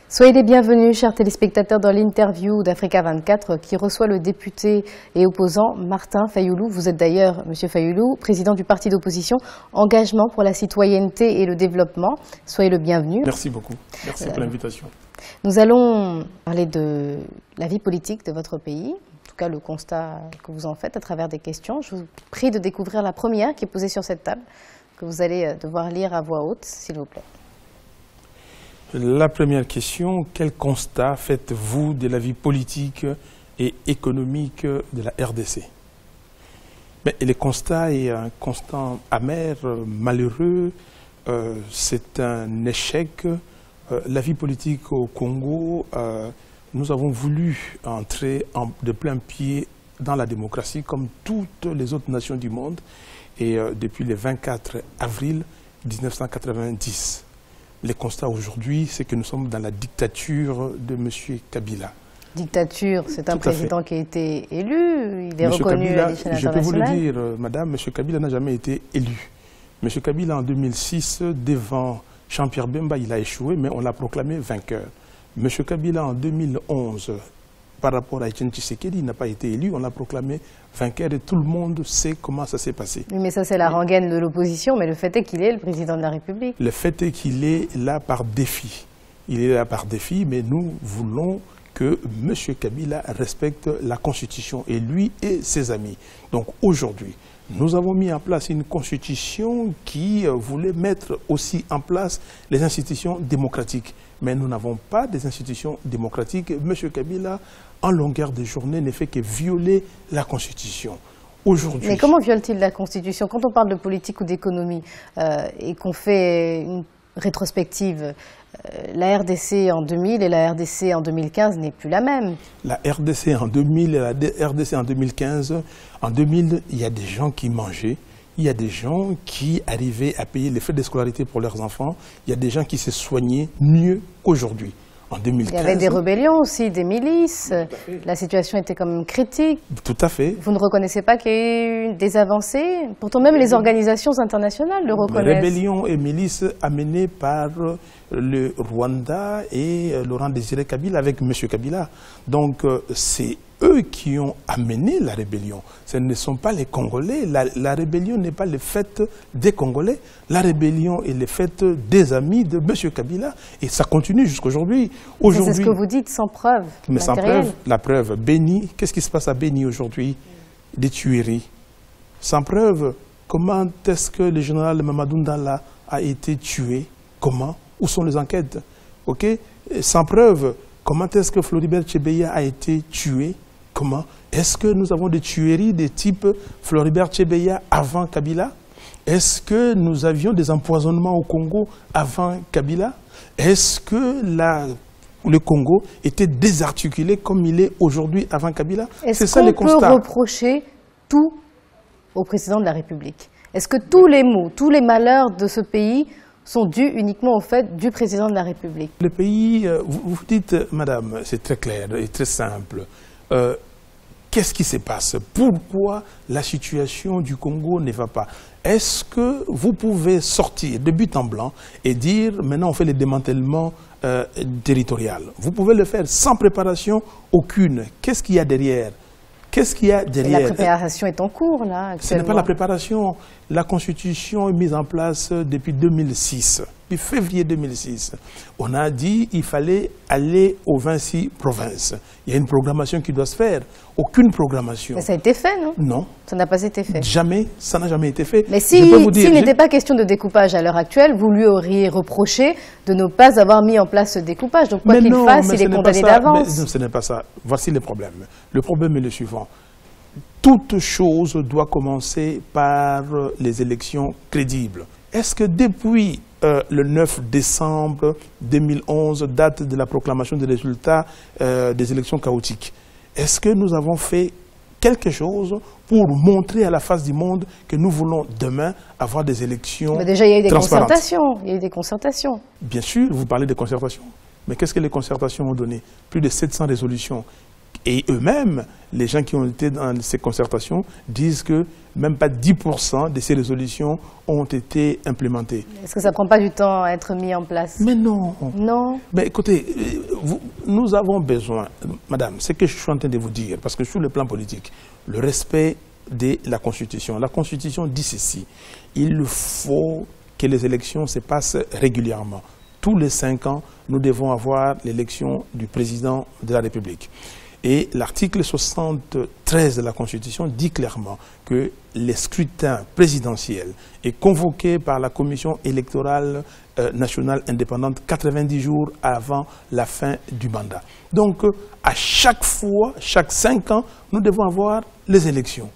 Soyez les bienvenus, chers téléspectateurs, dans l'interview d'Africa 24 qui reçoit le député et opposant Martin Fayulu. Vous êtes d'ailleurs, Monsieur Fayulu, président du parti d'opposition Engagement pour la citoyenneté et le développement. Soyez le bienvenu. Merci beaucoup. Merci pour l'invitation. Nous allons parler de la vie politique de votre pays, en tout cas le constat que vous en faites à travers des questions. Je vous prie de découvrir la première qui est posée sur cette table, que vous allez devoir lire à voix haute, s'il vous plaît. La première question, quel constat faites-vous de la vie politique et économique de la RDC? Le constat est un constat amer, malheureux, c'est un échec. La vie politique au Congo, nous avons voulu entrer de plein pied dans la démocratie comme toutes les autres nations du monde et depuis le 24 avril 1990. Le constat aujourd'hui, c'est que nous sommes dans la dictature de M. Kabila. Dictature, c'est un président qui a été élu, il est reconnu à l'échelle internationale. Je peux vous le dire, madame, M. Kabila n'a jamais été élu. M. Kabila, en 2006, devant Jean-Pierre Bemba, il a échoué, mais on l'a proclamé vainqueur. M. Kabila, en 2011, par rapport à Etienne Tshisekedi, il n'a pas été élu, on l'a proclamé vainqueur et tout le monde sait comment ça s'est passé. Oui, mais ça c'est la rengaine de l'opposition, mais le fait est qu'il est le président de la République. Le fait est qu'il est là par défi. Il est là par défi, mais nous voulons que M. Kabila respecte la Constitution, et lui et ses amis. Donc aujourd'hui, nous avons mis en place une Constitution qui voulait mettre aussi en place les institutions démocratiques. Mais nous n'avons pas des institutions démocratiques. M. Kabila, en longueur de journée, ne fait que violer la Constitution. Aujourd'hui. Mais comment viole-t-il la Constitution? Quand on parle de politique ou d'économie et qu'on fait une rétrospective, la RDC en 2000 et la RDC en 2015 n'est plus la même. La RDC en 2000 et la RDC en 2015, en 2000, il y a des gens qui mangeaient. Il y a des gens qui arrivaient à payer les frais de scolarité pour leurs enfants. Il y a des gens qui se soignaient mieux qu'aujourd'hui. En 2015, il y avait des rébellions aussi, des milices. La situation était quand même critique. Tout à fait. Vous ne reconnaissez pas qu'il y ait eu des avancées? Pourtant, même les organisations internationales le reconnaissent. Rébellions et milices amenées par le Rwanda et Laurent Désiré Kabila avec M. Kabila. Donc, c'est eux qui ont amené la rébellion. Ce ne sont pas les Congolais. La rébellion n'est pas le fait des Congolais. La rébellion est le fait des amis de M. Kabila. Et ça continue jusqu'aujourd'hui. C'est ce que vous dites sans preuve. Mais sans preuve. La preuve. Béni, qu'est-ce qui se passe à Béni aujourd'hui? Des tueries. Sans preuve. Comment est-ce que le général Mamadou Ndala a été tué? Comment? Où sont les enquêtes? Okay? Sans preuve. Comment est-ce que Floribert Chebeya a été tué? Comment? Est-ce que nous avons des tueries de type Floribert Chebeya avant Kabila? Est-ce que nous avions des empoisonnements au Congo avant Kabila? Est-ce que le Congo était désarticulé comme il est aujourd'hui avant Kabila? C'est ça le constat. Est-ce qu'on peut reprocher tout au président de la République? Est-ce que tous les maux, tous les malheurs de ce pays sont dus uniquement au fait du président de la République? Le pays, vous dites, madame, c'est très clair et très simple. Qu'est-ce qui se passe? Pourquoi la situation du Congo ne va pas? Est-ce que vous pouvez sortir de but en blanc et dire maintenant on fait le démantèlement territorial? Vous pouvez le faire sans préparation aucune. Qu'est-ce qu'il y a derrière? Qu'est-ce qu'il y a derrière? La préparation est en cours, là, actuellement. Ce n'est pas la préparation. La Constitution est mise en place depuis 2006, depuis février 2006. On a dit qu'il fallait aller aux 26 provinces. Il y a une programmation qui doit se faire. Aucune programmation. Mais ça a été fait, non? Non. Ça n'a pas été fait. Jamais. Ça n'a jamais été fait. Mais s'il n'était pas question de découpage à l'heure actuelle, vous lui auriez reproché de ne pas avoir mis en place ce découpage. Donc quoi qu'il fasse, il est condamné d'avance. Ce n'est pas ça. Voici le problème. Le problème est le suivant. Toute chose doit commencer par les élections crédibles. Est-ce que depuis le 9 décembre 2011, date de la proclamation des résultats des élections chaotiques, est-ce que nous avons fait quelque chose pour montrer à la face du monde que nous voulons demain avoir des élections transparentes? Déjà, il y a eu des concertations. Il y a eu des concertations. Bien sûr, vous parlez de concertations. Mais qu'est-ce que les concertations ont donné? Plus de 700 résolutions. Et eux-mêmes, les gens qui ont été dans ces concertations disent que même pas 10% de ces résolutions ont été implémentées. Est-ce que ça ne prend pas du temps à être mis en place? Mais non. Non. Mais écoutez, nous avons besoin, madame, c'est ce que je suis en train de vous dire, parce que sur le plan politique, le respect de la Constitution. La Constitution dit ceci, il faut que les élections se passent régulièrement. Tous les 5 ans, nous devons avoir l'élection du président de la République. Et l'article 73 de la Constitution dit clairement que les scrutins présidentiels est convoqué par la Commission électorale nationale indépendante 90 jours avant la fin du mandat. Donc, à chaque fois, chaque 5 ans, nous devons avoir les élections.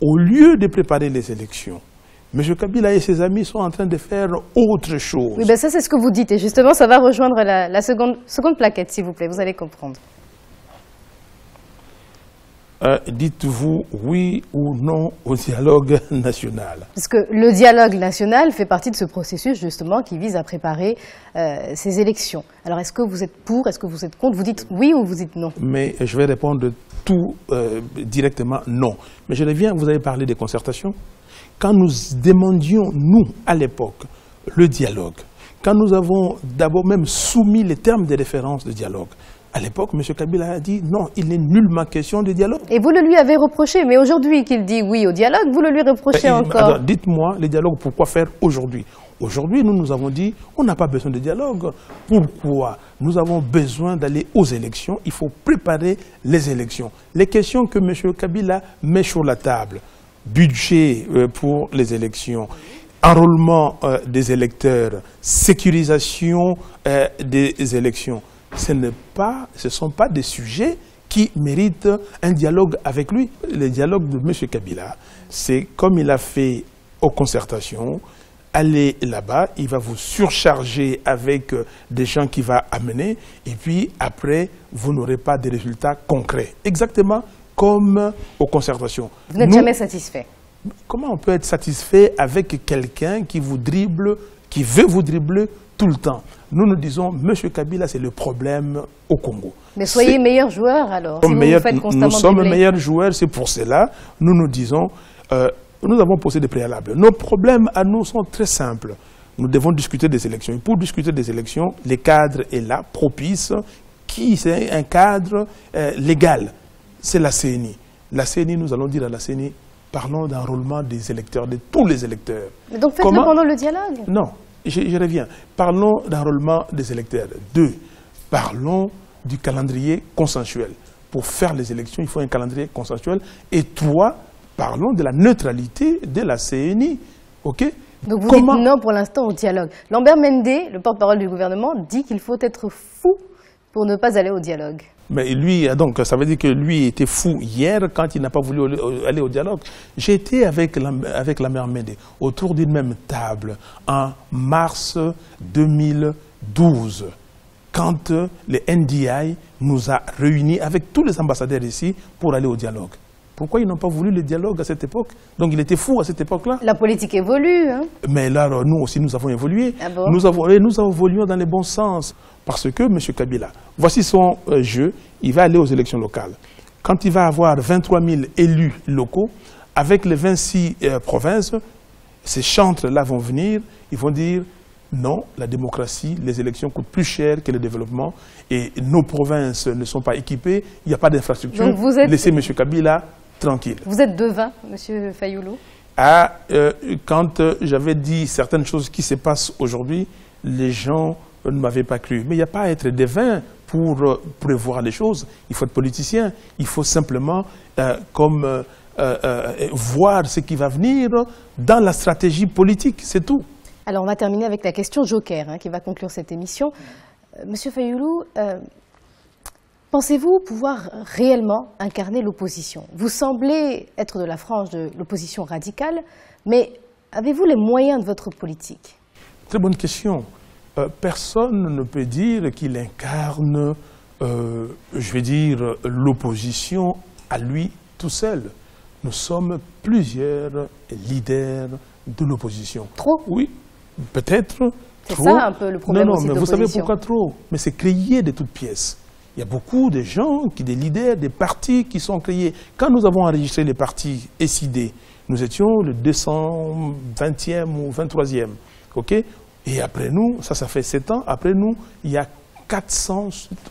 Au lieu de préparer les élections, M. Kabila et ses amis sont en train de faire autre chose. Oui, ben ça c'est ce que vous dites. Et justement, ça va rejoindre la seconde plaquette, s'il vous plaît. Vous allez comprendre. Dites-vous oui ou non au dialogue national? Parce que le dialogue national fait partie de ce processus justement qui vise à préparer ces élections. Alors est-ce que vous êtes pour, est-ce que vous êtes contre? Vous dites oui ou vous dites non? Mais je vais répondre tout directement non. Mais je reviens, vous avez parlé des concertations. Quand nous demandions, nous, à l'époque, le dialogue, quand nous avons d'abord même soumis les termes de référence de dialogue, à l'époque, M. Kabila a dit non, il n'est nullement question de dialogue. Et vous le lui avez reproché, mais aujourd'hui qu'il dit oui au dialogue, vous le lui reprochez encore. Dites-moi, le dialogue, pourquoi faire aujourd'hui? Aujourd'hui, nous avons dit, on n'a pas besoin de dialogue. Pourquoi? Nous avons besoin d'aller aux élections, il faut préparer les élections. Les questions que M. Kabila met sur la table, budget pour les élections, enrôlement des électeurs, sécurisation des élections, ce ne sont pas des sujets qui méritent un dialogue avec lui. Le dialogue de M. Kabila, c'est comme il a fait aux concertations, allez là-bas, il va vous surcharger avec des gens qu'il va amener, et puis après, vous n'aurez pas de résultats concrets. Exactement comme aux concertations. Vous n'êtes jamais satisfait? Comment on peut être satisfait avec quelqu'un qui vous dribble, qui veut vous dribbler tout le temps? Nous nous disons, M. Kabila, c'est le problème au Congo. Mais soyez meilleur joueur alors, si vous vous faites constamment Nous sommes dribbler. meilleurs joueurs, c'est pour cela, nous disons, nous avons posé des préalables. Nos problèmes à nous sont très simples. Nous devons discuter des élections. Et pour discuter des élections, le cadre est là, propice. C'est un cadre légal? C'est la CENI. La CENI, nous allons dire à la CENI, parlons d'enrôlement des électeurs, de tous les électeurs. Mais donc faites-le pendant le dialogue? Non, je reviens. Parlons d'enrôlement des électeurs. 2, parlons du calendrier consensuel. Pour faire les élections, il faut un calendrier consensuel. Et 3, parlons de la neutralité de la CENI. OK? Donc vous dites non pour l'instant au dialogue. Lambert Mende, le porte-parole du gouvernement, dit qu'il faut être fou pour ne pas aller au dialogue. Mais lui, donc, ça veut dire que lui était fou hier quand il n'a pas voulu aller au dialogue. J'ai été avec Lambert Mende autour d'une même table en mars 2012, quand le NDI nous a réunis avec tous les ambassadeurs ici pour aller au dialogue. Pourquoi ils n'ont pas voulu le dialogue à cette époque? Donc il était fou à cette époque-là. La politique évolue. Hein? Mais là, nous aussi, nous avons évolué. Ah bon? Nous avons évolué dans le bon sens. Parce que M. Kabila, voici son jeu, il va aller aux élections locales. Quand il va avoir 23 000 élus locaux, avec les 26 provinces, ces chantres-là vont venir, ils vont dire non, la démocratie, les élections coûtent plus cher que le développement et nos provinces ne sont pas équipées, il n'y a pas d'infrastructure. Laissez M. Kabila tranquille. Vous êtes devin, M. Fayoulou? Quand j'avais dit certaines choses qui se passent aujourd'hui, les gens ne m'avaient pas cru. Mais il n'y a pas à être devin pour prévoir les choses. Il faut être politicien. Il faut simplement voir ce qui va venir dans la stratégie politique. C'est tout. Alors on va terminer avec la question joker qui va conclure cette émission. Monsieur Fayoulou, pensez-vous pouvoir réellement incarner l'opposition? Vous semblez être de la frange de l'opposition radicale, mais avez-vous les moyens de votre politique? Très bonne question. Personne ne peut dire qu'il incarne, je vais dire, l'opposition à lui tout seul. Nous sommes plusieurs leaders de l'opposition. Trop? Oui, peut-être. C'est ça un peu le problème aussi de l'opposition. Mais vous savez pourquoi trop? Mais c'est créer de toutes pièces. Il y a beaucoup de gens, des leaders, des partis qui sont créés. Quand nous avons enregistré les partis SID, nous étions le 220e ou 23e. Okay? Et après nous, ça fait 7 ans, après nous, il y a 400,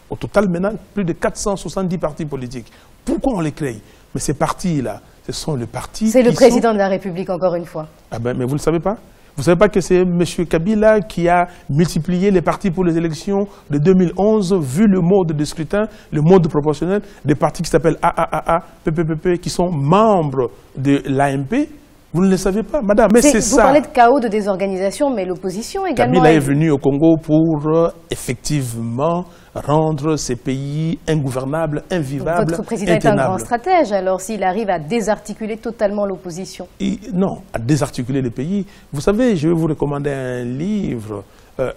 au total maintenant, plus de 470 partis politiques. Pourquoi on les crée? Mais ces partis-là, ce sont les partis... C'est le président de la République, encore une fois. Ah ben, mais vous ne le savez pas? Vous ne savez pas que c'est M. Kabila qui a multiplié les partis pour les élections de 2011, vu le mode de scrutin, le mode proportionnel, des partis qui s'appellent AAAA, PPPP, qui sont membres de l'AMP? Vous ne le savez pas, madame, mais c'est ça. Vous parlez de chaos, de désorganisation, mais l'opposition également... Kabila est venu au Congo pour, effectivement, rendre ces pays ingouvernables, invivables, Votre président est un grand stratège, alors s'il arrive à désarticuler totalement l'opposition. Non, à désarticuler les pays. Vous savez, je vais vous recommander un livre,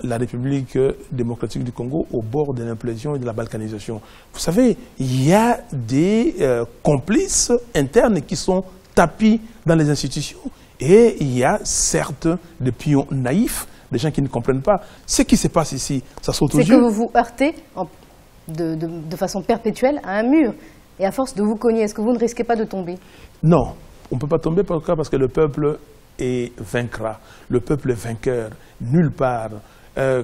La République démocratique du Congo au bord de l'implosion et de la balkanisation. Vous savez, il y a des complices internes qui sont tapis dans les institutions et il y a certes des pions naïfs, des gens qui ne comprennent pas. Ce qui se passe ici, ça saute aux yeux. C'est que vous vous heurtez de façon perpétuelle à un mur. Et à force de vous cogner, est-ce que vous ne risquez pas de tomber? Non, on ne peut pas tomber parce que le peuple est vaincra. Le peuple est vainqueur. Nulle part.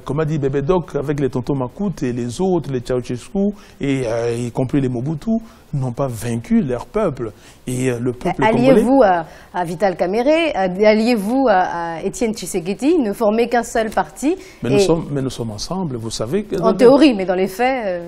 Comme a dit Bébé Doc, avec les tontons Makout et les autres, les Ceausescu, et y compris les Mobutu, n'ont pas vaincu leur peuple. Et le peuple alliez-vous à Vital Kamerhe, alliez-vous à Étienne Tshisekedi, ne formez qu'un seul parti. Mais nous sommes ensemble, vous savez. En théorie, mais dans les faits...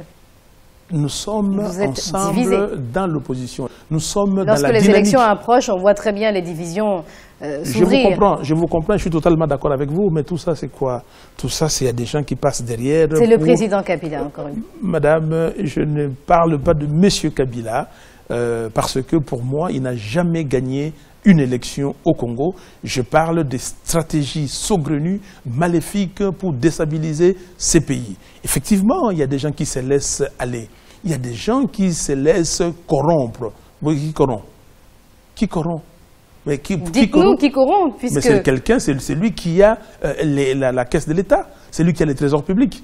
Nous sommes ensemble divisés. dans l'opposition. Nous sommes dans la Lorsque les dynamique. élections approchent, on voit très bien les divisions s'ouvrir. Je vous comprends, je suis totalement d'accord avec vous, mais tout ça c'est quoi? Tout ça, c'est il y a des gens qui passent derrière. C'est le président Kabila, encore une fois. Madame, je ne parle pas de Monsieur Kabila, parce que pour moi, il n'a jamais gagné une élection au Congo. Je parle des stratégies saugrenues, maléfiques pour déstabiliser ces pays. Effectivement, il y a des gens qui se laissent aller. Il y a des gens qui se laissent corrompre. Oui, qui corrompt? Qui corrompt? Mais dites-nous qui corrompt, puisque... Mais c'est quelqu'un, c'est lui qui a la caisse de l'État. C'est lui qui a les trésors publics.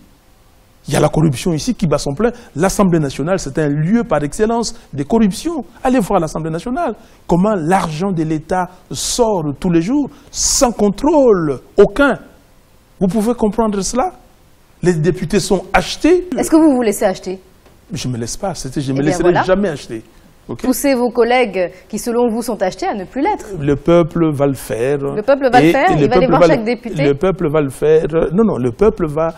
Il y a la corruption ici qui bat son plein. L'Assemblée nationale, c'est un lieu par excellence de corruption. Allez voir l'Assemblée nationale. Comment l'argent de l'État sort tous les jours sans contrôle aucun. Vous pouvez comprendre cela? Les députés sont achetés. Est-ce que vous vous laissez acheter? Je ne me laisse pas. Je ne me laisserai jamais acheter. Okay? Poussez vos collègues qui, selon vous, sont achetés à ne plus l'être. Le peuple va le faire. Le peuple va le faire? Il va aller voir chaque député? Le peuple va le faire. Non, le peuple va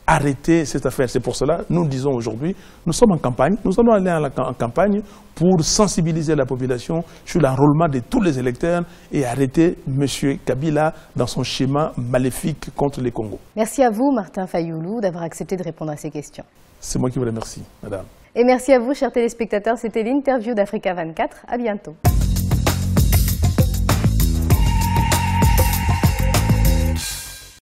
arrêter cette affaire. C'est pour cela, nous disons aujourd'hui, nous sommes en campagne, nous allons aller en campagne pour sensibiliser la population sur l'enrôlement de tous les électeurs et arrêter M. Kabila dans son schéma maléfique contre les Congos. Merci à vous, Martin Fayoulou, d'avoir accepté de répondre à ces questions. C'est moi qui vous remercie, madame. Et merci à vous, chers téléspectateurs. C'était l'interview d'Africa 24. À bientôt.